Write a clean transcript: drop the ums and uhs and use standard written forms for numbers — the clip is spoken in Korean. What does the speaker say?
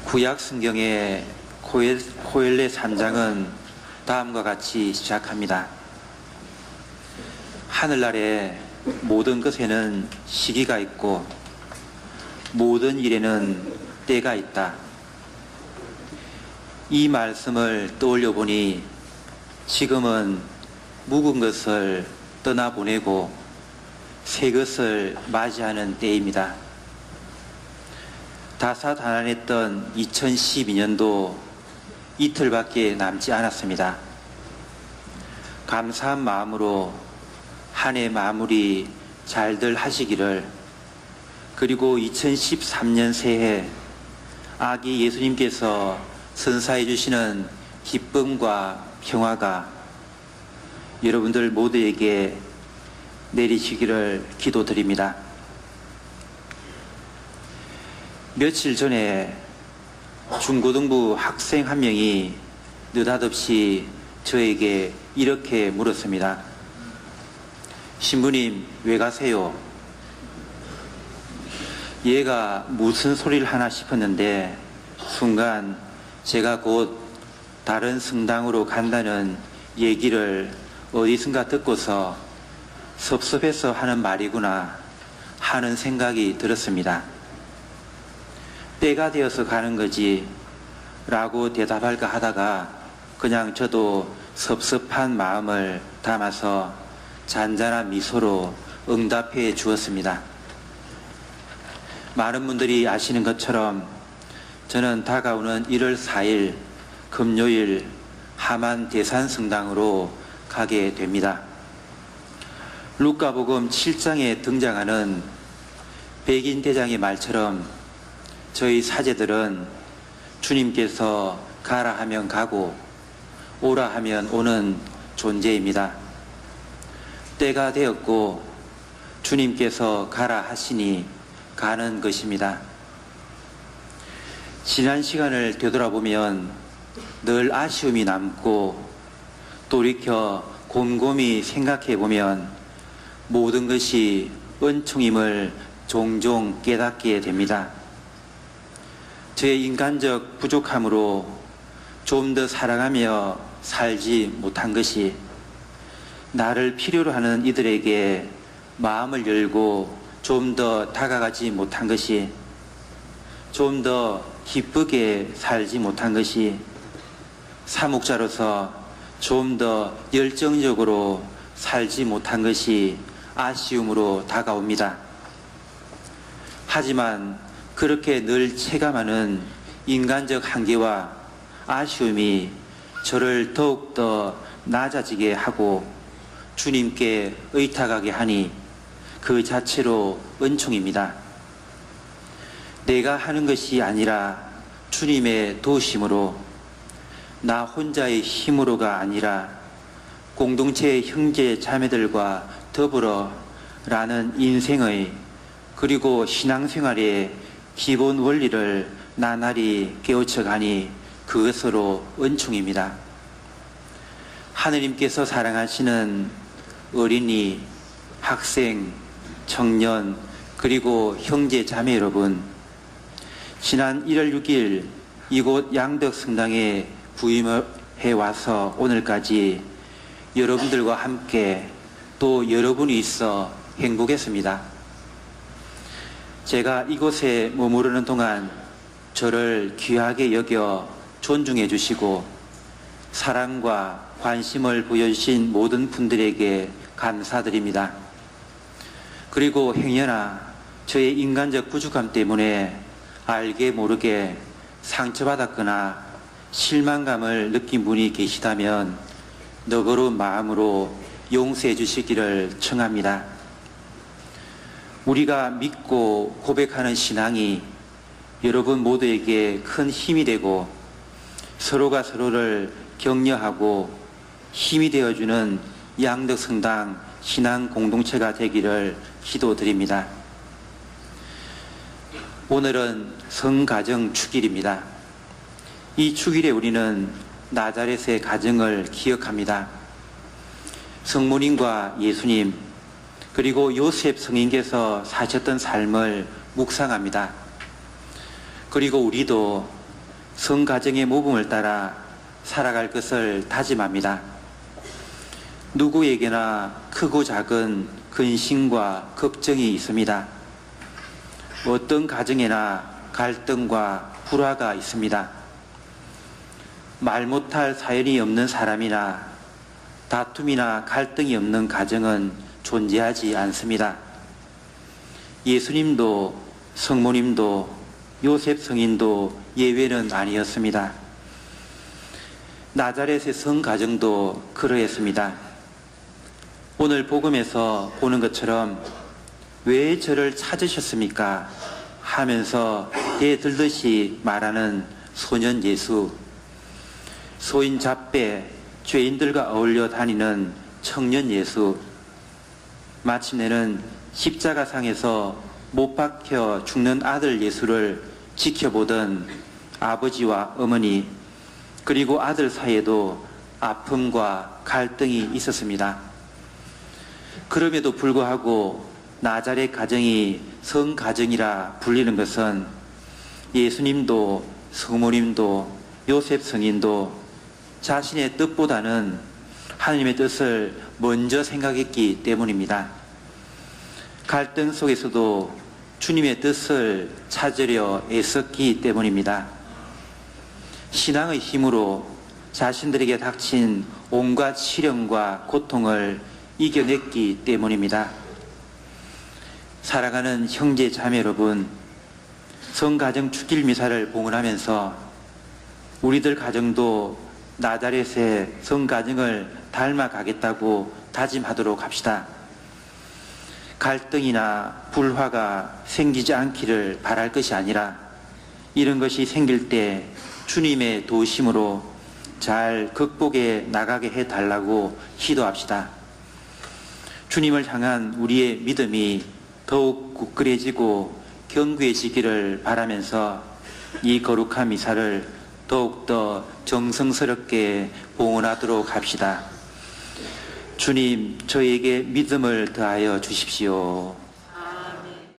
구약 성경의 코엘레 3장은 다음과 같이 시작합니다. 하늘나라의 모든 것에는 시기가 있고 모든 일에는 때가 있다. 이 말씀을 떠올려 보니 지금은 묵은 것을 떠나보내고 새 것을 맞이하는 때입니다. 다사다난했던 2012년도 이틀밖에 남지 않았습니다. 감사한 마음으로 한 해 마무리 잘들 하시기를, 그리고 2013년 새해 아기 예수님께서 선사해 주시는 기쁨과 평화가 여러분들 모두에게 내리시기를 기도드립니다. 며칠 전에 중고등부 학생 한 명이 느닷없이 저에게 이렇게 물었습니다. 신부님, 왜 가세요? 얘가 무슨 소리를 하나 싶었는데 순간 제가 곧 다른 성당으로 간다는 얘기를 어디선가 듣고서 섭섭해서 하는 말이구나 하는 생각이 들었습니다. 때가 되어서 가는 거지 라고 대답할까 하다가 그냥 저도 섭섭한 마음을 담아서 잔잔한 미소로 응답해 주었습니다. 많은 분들이 아시는 것처럼 저는 다가오는 1월 4일 금요일 하만 대산성당으로 가게 됩니다. 루카복음 7장에 등장하는 백인 대장의 말처럼 저희 사제들은 주님께서 가라 하면 가고 오라 하면 오는 존재입니다. 때가 되었고 주님께서 가라 하시니 가는 것입니다. 지난 시간을 되돌아보면 늘 아쉬움이 남고 돌이켜 곰곰이 생각해 보면 모든 것이 은총임을 종종 깨닫게 됩니다. 제 인간적 부족함으로 좀 더 사랑하며 살지 못한 것이, 나를 필요로 하는 이들에게 마음을 열고 좀 더 다가가지 못한 것이, 좀 더 기쁘게 살지 못한 것이, 사목자로서 좀 더 열정적으로 살지 못한 것이 아쉬움으로 다가옵니다. 하지만 그렇게 늘 체감하는 인간적 한계와 아쉬움이 저를 더욱더 낮아지게 하고 주님께 의탁하게 하니 그 자체로 은총입니다. 내가 하는 것이 아니라 주님의 도우심으로, 나 혼자의 힘으로가 아니라 공동체의 형제 자매들과 더불어 라는 인생의 그리고 신앙생활의 기본 원리를 나날이 깨우쳐가니 그것으로 은총입니다. 하느님께서 사랑하시는 어린이, 학생, 청년, 그리고 형제 자매 여러분, 지난 1월 6일 이곳 양덕성당에 부임해 와서 오늘까지 여러분들과 함께 또 여러분이 있어 행복했습니다. 제가 이곳에 머무르는 동안 저를 귀하게 여겨 존중해 주시고 사랑과 관심을 보여주신 모든 분들에게 감사드립니다. 그리고 행여나 저의 인간적 부족함 때문에 알게 모르게 상처받았거나 실망감을 느낀 분이 계시다면 너그러운 마음으로 용서해 주시기를 청합니다. 우리가 믿고 고백하는 신앙이 여러분 모두에게 큰 힘이 되고 서로가 서로를 격려하고 힘이 되어주는 양덕성당 신앙 공동체가 되기를 기도드립니다. 오늘은 성가정 축일입니다. 이 축일에 우리는 나자렛의 가정을 기억합니다. 성모님과 예수님, 그리고 요셉 성인께서 사셨던 삶을 묵상합니다. 그리고 우리도 성가정의 모범을 따라 살아갈 것을 다짐합니다. 누구에게나 크고 작은 근심과 걱정이 있습니다. 어떤 가정에나 갈등과 불화가 있습니다. 말 못할 사연이 없는 사람이나 다툼이나 갈등이 없는 가정은 존재하지 않습니다. 예수님도 성모님도 요셉 성인도 예외는 아니었습니다. 나자렛의 성가정도 그러했습니다. 오늘 복음에서 보는 것처럼 왜 저를 찾으셨습니까? 하면서 대들듯이 말하는 소년 예수, 소인 잡배, 죄인들과 어울려 다니는 청년 예수, 마침내는 십자가상에서 못 박혀 죽는 아들 예수를 지켜보던 아버지와 어머니, 그리고 아들 사이에도 아픔과 갈등이 있었습니다. 그럼에도 불구하고 나자렛 가정이 성가정이라 불리는 것은 예수님도 성모님도 요셉 성인도 자신의 뜻보다는 하나님의 뜻을 먼저 생각했기 때문입니다. 갈등 속에서도 주님의 뜻을 찾으려 애썼기 때문입니다. 신앙의 힘으로 자신들에게 닥친 온갖 시련과 고통을 이겨냈기 때문입니다. 사랑하는 형제 자매 여러분, 성가정 축일 미사를 봉헌하면서 우리들 가정도 나자렛의 성가정을 닮아가겠다고 다짐하도록 합시다. 갈등이나 불화가 생기지 않기를 바랄 것이 아니라 이런 것이 생길 때 주님의 도우심으로 잘 극복해 나가게 해달라고 기도합시다. 주님을 향한 우리의 믿음이 더욱 굳건해지고 견고해지기를 바라면서 이 거룩한 미사를 더욱더 정성스럽게 봉헌하도록 합시다. 주님, 저에게 믿음을 더하여 주십시오.